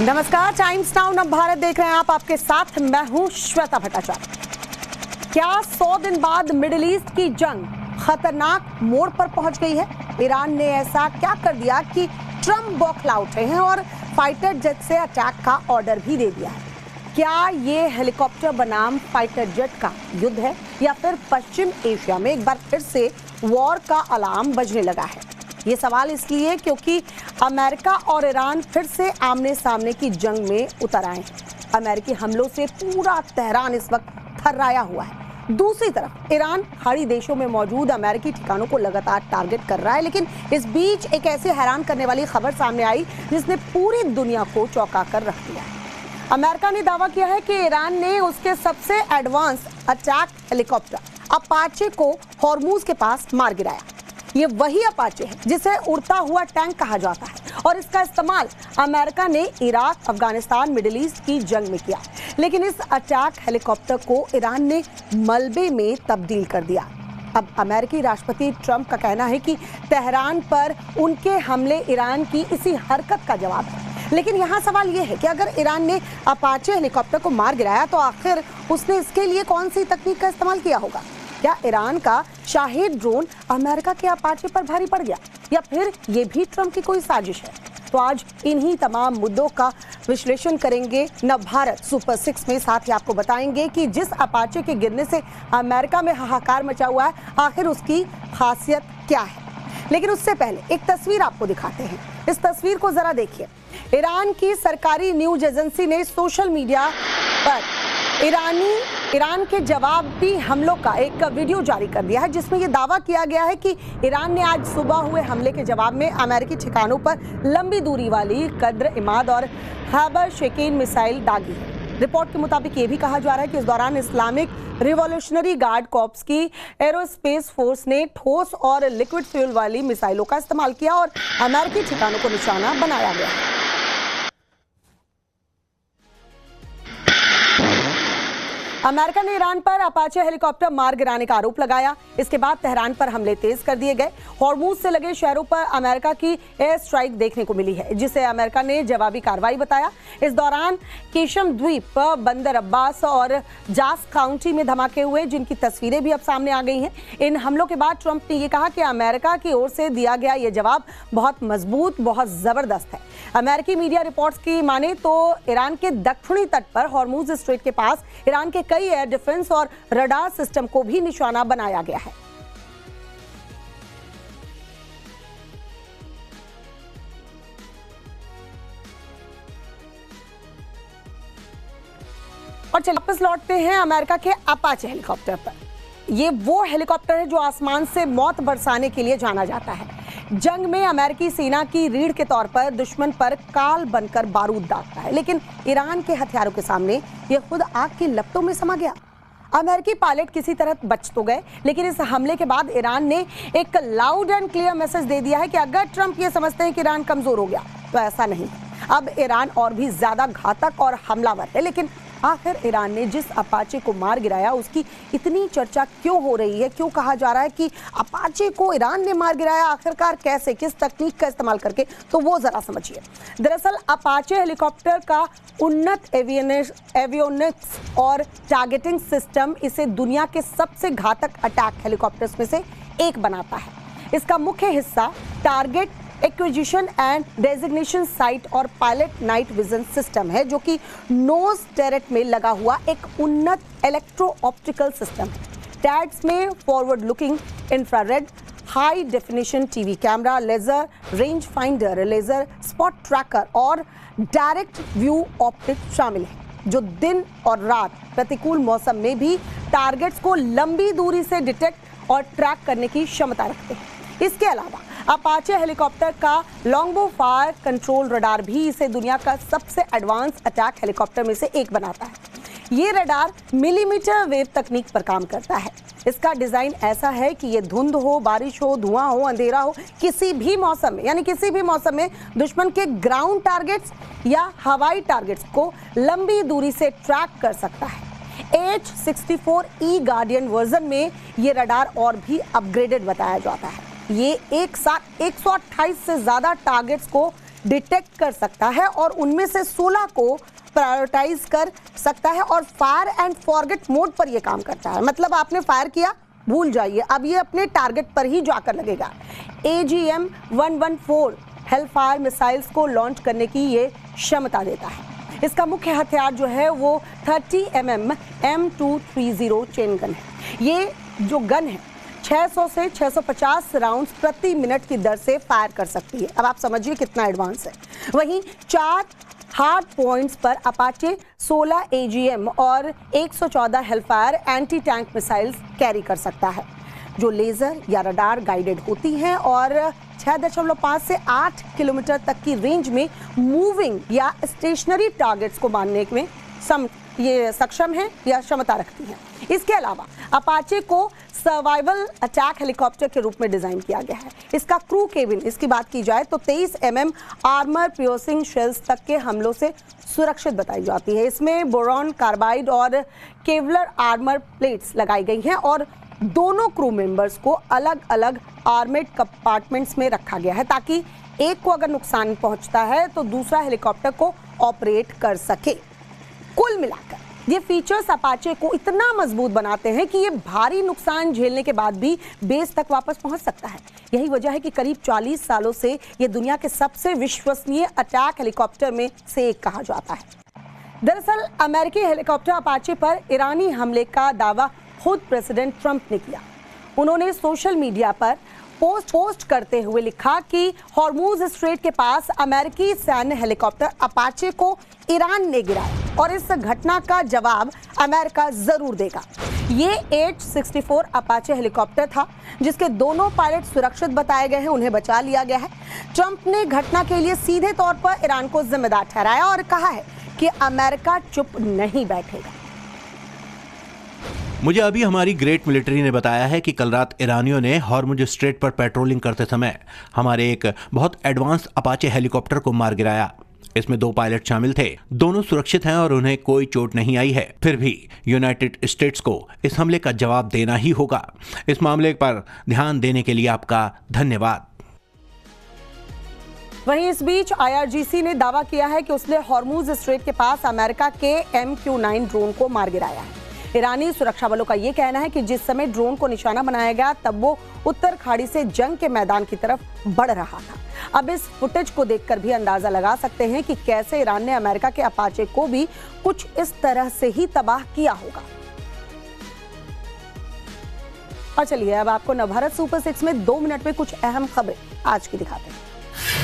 नमस्कार, times now नव भारत देख रहे हैं आप। आपके साथ मैं हूं श्वेता भट्टाचार्य। क्या 100 दिन बाद मिडिल ईस्ट की जंग खतरनाक मोड़ पर पहुंच गई है? ईरान ने ऐसा क्या कर दिया कि ट्रंप बौखला उठे हैं और फाइटर जेट से अटैक का ऑर्डर भी दे दिया है? क्या ये हेलीकॉप्टर बनाम फाइटर जेट का युद्ध है या फिर पश्चिम एशिया में एक बार फिर से वॉर का अलार्म बजने लगा है? ये सवाल इसलिए क्योंकि अमेरिका और ईरान फिर से आमने सामने की जंग में उतर आए हैं। अमेरिकी हमलों से पूरा तेहरान इस वक्त थर्राया हुआ है। दूसरी तरफ ईरान खाड़ी देशों में मौजूद अमेरिकी ठिकानों को लगातार टारगेट कर रहा है। लेकिन इस बीच एक ऐसी हैरान करने वाली खबर सामने आई जिसने पूरी दुनिया को चौंका कर रख दिया है। अमेरिका ने दावा किया है कि ईरान ने उसके सबसे एडवांस अटैक हेलीकॉप्टर अपाचे को हॉर्मूज के पास मार गिराया। ये वही अपाचे है जिसे उड़ता हुआ टैंक कहा जाता है और इसका इस्तेमाल अमेरिका ने इराक, अफगानिस्तान, मिडिल ईस्ट की जंग में किया। लेकिन इस अटैक हेलीकॉप्टर को ईरान ने मलबे में तब्दील कर दिया। अब अमेरिकी राष्ट्रपति ट्रंप का कहना है कि तेहरान पर उनके हमले ईरान की इसी हरकत का जवाब है। लेकिन यहाँ सवाल ये है कि अगर ईरान ने अपाचे हेलीकॉप्टर को मार गिराया तो आखिर उसने इसके लिए कौन सी तकनीक का इस्तेमाल किया होगा? क्या ईरान का शाहिद ड्रोन अमेरिका के अपाचे पर भारी पड़ गया या फिर ये भी ट्रंप की कोई साजिश है? तो आज इन्हीं तमाम मुद्दों का विश्लेषण करेंगे नव भारत सुपर 6 में। साथ ही आपको बताएंगे कि जिस अपाचे के गिरने से अमेरिका में हाहाकार मचा हुआ है, आखिर उसकी खासियत क्या है। लेकिन उससे पहले एक तस्वीर आपको दिखाते हैं। इस तस्वीर को जरा देखिए। ईरान की सरकारी न्यूज एजेंसी ने सोशल मीडिया पर ईरान के जवाबी हमलों का एक वीडियो जारी कर दिया है जिसमें यह दावा किया गया है कि ईरान ने आज सुबह हुए हमले के जवाब में अमेरिकी ठिकानों पर लंबी दूरी वाली कद्र, इमाद और खैबर शेकीन मिसाइल दागी है। रिपोर्ट के मुताबिक ये भी कहा जा रहा है कि इस दौरान इस्लामिक रिवॉल्यूशनरी गार्ड कॉर्प्स की एरोस्पेस फोर्स ने ठोस और लिक्विड फ्यूल वाली मिसाइलों का इस्तेमाल किया और अमेरिकी ठिकानों को निशाना बनाया गया। अमेरिका ने ईरान पर अपाचे हेलीकॉप्टर मार गिराने का आरोप लगाया। इसके बाद तेहरान पर हमले तेज कर दिए गए। हॉर्मूज से लगे शहरों पर अमेरिका की एयर स्ट्राइक देखने को मिली है जिसे अमेरिका ने जवाबी कार्रवाई बताया। इस दौरान केशम द्वीप, बंदर अब्बास और जास काउंटी में धमाके हुए जिनकी तस्वीरें भी अब सामने आ गई हैं। इन हमलों के बाद ट्रंप ने यह कहा कि अमेरिका की ओर से दिया गया यह जवाब बहुत मजबूत, बहुत जबरदस्त है। अमेरिकी मीडिया रिपोर्ट्स की माने तो ईरान के दक्षिणी तट पर हॉर्मूज स्ट्रेट के पास ईरान के कई एयर डिफेंस और रडार सिस्टम को भी निशाना बनाया गया है। और चलिए वापस लौटते हैं अमेरिका के अपाचे हेलीकॉप्टर पर। ये वो हेलीकॉप्टर है जो आसमान से मौत बरसाने के लिए जाना जाता है। जंग में अमेरिकी सेना की रीढ़ के तौर पर दुश्मन पर काल बनकर बारूद दागता है। लेकिन ईरान के हथियारों के सामने यह खुद आग की लपटों में समा गया। अमेरिकी पायलट किसी तरह बच तो गए, लेकिन इस हमले के बाद ईरान ने एक लाउड एंड क्लियर मैसेज दे दिया है कि अगर ट्रंप ये समझते हैं कि ईरान कमजोर हो गया तो ऐसा नहीं। अब ईरान और भी ज्यादा घातक और हमलावर है। लेकिन आखिर ईरान ने जिस अपाचे को मार गिराया उसकी इतनी चर्चा क्यों हो रही है? क्यों कहा जा रहा है कि अपाचे को ईरान ने मार गिराया? आखिरकार कैसे, किस तकनीक का इस्तेमाल करके? तो वो जरा समझिए। दरअसल अपाचे हेलीकॉप्टर का उन्नत एवियोनिक्स और टारगेटिंग सिस्टम इसे दुनिया के सबसे घातक अटैक हेलीकॉप्टर्स में से एक बनाता है। इसका मुख्य हिस्सा target acquisition and designation site और पायलट नाइट विजन सिस्टम है जो कि नोज टर्रेट में लगा हुआ एक उन्नत इलेक्ट्रो ऑप्टिकल सिस्टम है। टैड्स में forward looking infrared, high definition TV camera, laser range finder, laser spot tracker और डायरेक्ट व्यू ऑप्टिक्स शामिल है जो दिन और रात प्रतिकूल मौसम में भी टारगेट्स को लंबी दूरी से डिटेक्ट और ट्रैक करने की क्षमता रखते हैं। इसके अलावा अपाचे हेलीकॉप्टर का लॉन्गबो फायर कंट्रोल रडार भी इसे दुनिया का सबसे एडवांस अटैक हेलीकॉप्टर में से एक बनाता है। ये रडार मिलीमीटर वेव तकनीक पर काम करता है। इसका डिजाइन ऐसा है कि ये धुंध हो, बारिश हो, धुआं हो, अंधेरा हो, किसी भी मौसम में यानी किसी भी मौसम में दुश्मन के ग्राउंड टारगेट्स या हवाई टारगेट्स को लंबी दूरी से ट्रैक कर सकता है। H-64E गार्डियन वर्जन में ये रडार और भी अपग्रेडेड बताया जाता है। ये एक साथ 128 से ज्यादा टारगेट्स को डिटेक्ट कर सकता है और उनमें से 16 को प्रायोरिटाइज कर सकता है और फायर एंड फॉरगेट मोड पर यह काम करता है। मतलब आपने फायर किया, भूल जाइए, अब ये अपने टारगेट पर ही जाकर लगेगा। AGM-114 हेलफायर मिसाइल्स को लॉन्च करने की ये क्षमता देता है। इसका मुख्य हथियार जो है वो 30 mm M230 चेन गन है। ये जो गन है 600 से 650 राउंड्स प्रति मिनट की दर से फायर कर सकती है। अब आप समझिए कितना एडवांस है। वहीं 4 हार्ड पॉइंट्स पर अपाचे 16 AGM और 114 Hellfire anti tank missiles carry कर सकता है, जो लेजर या रडार गाइडेड होती हैं और 6.5 से 8 किलोमीटर तक की रेंज में मूविंग या स्टेशनरी टारगेट्स को मारने में ये सक्षम है या क्षमता रखती हैं। इसके अलावा अपाचे को सर्वाइवल अटैक हेलीकॉप्टर के रूप में डिजाइन किया गया है। इसका क्रू केबिन, इसकी बात की जाए तो 23 mm आर्मर पियर्सिंग शेल्स तक के हमलों से सुरक्षित बताई जाती है। इसमें बोरॉन कार्बाइड और केवलर आर्मर प्लेट्स लगाई गई हैं और दोनों क्रू मेंबर्स को अलग अलग आर्मेड कंपार्टमेंट्स में रखा गया है ताकि एक को अगर नुकसान पहुंचता है तो दूसरा हेलीकॉप्टर को ऑपरेट कर सके। कुल मिलाकर ये फीचर्स अपाचे को इतना मजबूत बनाते हैं कि ये भारी नुकसान झेलने के बाद भी बेस तक वापस पहुंच सकता है। यही वजह है कि करीब 40 सालों से ये दुनिया के सबसे विश्वसनीय अटैक हेलीकॉप्टर में से एक कहा जाता है। दरअसल अमेरिकी हेलीकॉप्टर अपाचे पर ईरानी हमले का दावा खुद प्रेसिडेंट ट्रंप ने किया। उन्होंने सोशल मीडिया पर पोस्ट करते हुए लिखा कि हॉर्मूज स्ट्रेट के पास अमेरिकी सैन्य हेलीकॉप्टर अपाचे को ईरान ने गिराया और इस घटना का जवाब अमेरिका जरूर देगा। ये H-64 अपाचे हेलीकॉप्टर था जिसके दोनों पायलट सुरक्षित बताए गए हैं, उन्हें बचा लिया गया है। ट्रंप ने घटना के लिए सीधे तौर पर ईरान को जिम्मेदार ठहराया और कहा है कि अमेरिका चुप नहीं बैठेगा। मुझे अभी हमारी ग्रेट मिलिट्री ने बताया है कि कल रात ईरानियों ने हॉर्मुज स्ट्रेट पर पेट्रोलिंग करते समय हमारे एक बहुत एडवांस अपाचे हेलीकॉप्टर को मार गिराया। इसमें 2 पायलट शामिल थे, दोनों सुरक्षित हैं और उन्हें कोई चोट नहीं आई है। फिर भी यूनाइटेड स्टेट्स को इस हमले का जवाब देना ही होगा। इस मामले पर ध्यान देने के लिए आपका धन्यवाद। वहीं इस बीच IRGC ने दावा किया है कि उसने हॉर्मुज स्ट्रेट के पास अमेरिका के MQ-9 ड्रोन को मार गिराया है। ईरानी सुरक्षा बलों का यह कहना है कि जिस समय ड्रोन को निशाना बनाया गया तब वो उत्तर खाड़ी से जंग के मैदान की तरफ बढ़ रहा था। अब इस फुटेज को देखकर भी अंदाजा लगा सकते हैं कि कैसे ईरान ने अमेरिका के अपाचे को भी कुछ इस तरह से ही तबाह किया होगा। और चलिए अब आपको नवभारत सुपर 6 में 2 मिनट में कुछ अहम खबरें आज की दिखाते हैं।